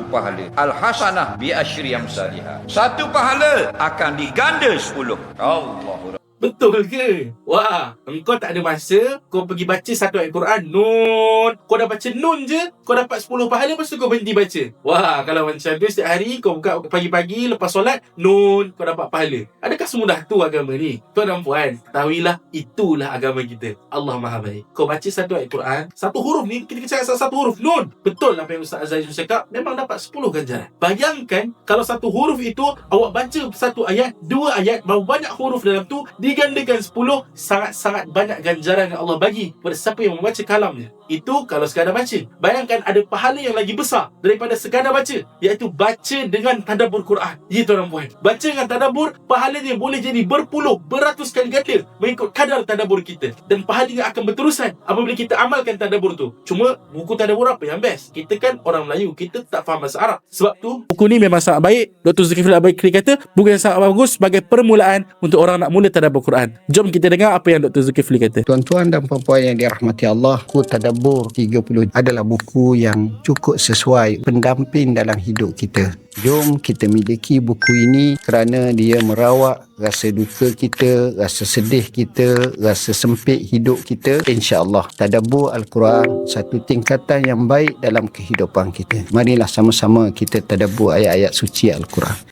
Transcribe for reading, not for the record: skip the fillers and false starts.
pahala. Al-hasanah bi asyri amsalihah. Satu pahala akan diganda 10. Allahu. Betul ke? Wah, engkau tak ada masa, kau pergi baca satu ayat Quran, Nun. Kau dah baca Nun je, kau dapat 10 pahala, lepas tu kau berhenti baca. Wah, kalau macam tu setiap hari kau buka pagi-pagi lepas solat, Nun, kau dapat pahala. Adakah semudah tu agama ni? Tuan dan puan, ketahuilah itulah agama kita. Allah Maha Baik. Kau baca satu ayat Quran, satu huruf ni, kita cakap satu huruf, Nun. Betul apa yang Ustaz Aziz cakap, memang dapat 10 ganjaran. Bayangkan kalau satu huruf itu awak baca satu ayat, 2 ayat, berapa banyak huruf dalam tu, digandakan 10, sangat-sangat banyak ganjaran yang Allah bagi kepada siapa yang membaca kalamnya. Itu kalau sekadar baca. Bayangkan ada pahala yang lagi besar daripada sekadar baca, iaitu baca dengan tadabbur Quran. Ya tuan dan puan, baca dengan tadabbur, pahalanya boleh jadi berpuluh, beratus kali ganda mengikut kadar tadabbur kita. Dan pahalanya akan berterusan apabila kita amalkan tadabbur tu. Cuma buku tadabbur apa yang best? Kita kan orang Melayu, kita tak faham bahasa Arab. Sebab tu buku ni memang sangat baik. Dr. Zulkifli Al-Bakri kata buku yang sangat bagus sebagai permulaan untuk orang nak mula tadabbur Quran. Jom kita dengar apa yang Dr. Zulkifli kata. Tuan-tuan dan puan-puan yang dirahmati Allah, buku Tadabbur 30 adalah buku yang cukup sesuai pendamping dalam hidup kita. Jom kita miliki buku ini kerana dia merawat rasa duka kita, rasa sedih kita, rasa sempit hidup kita. InsyaAllah Tadabbur Al-Quran satu tingkatan yang baik dalam kehidupan kita. Marilah sama-sama kita tadabbur ayat-ayat suci Al-Quran.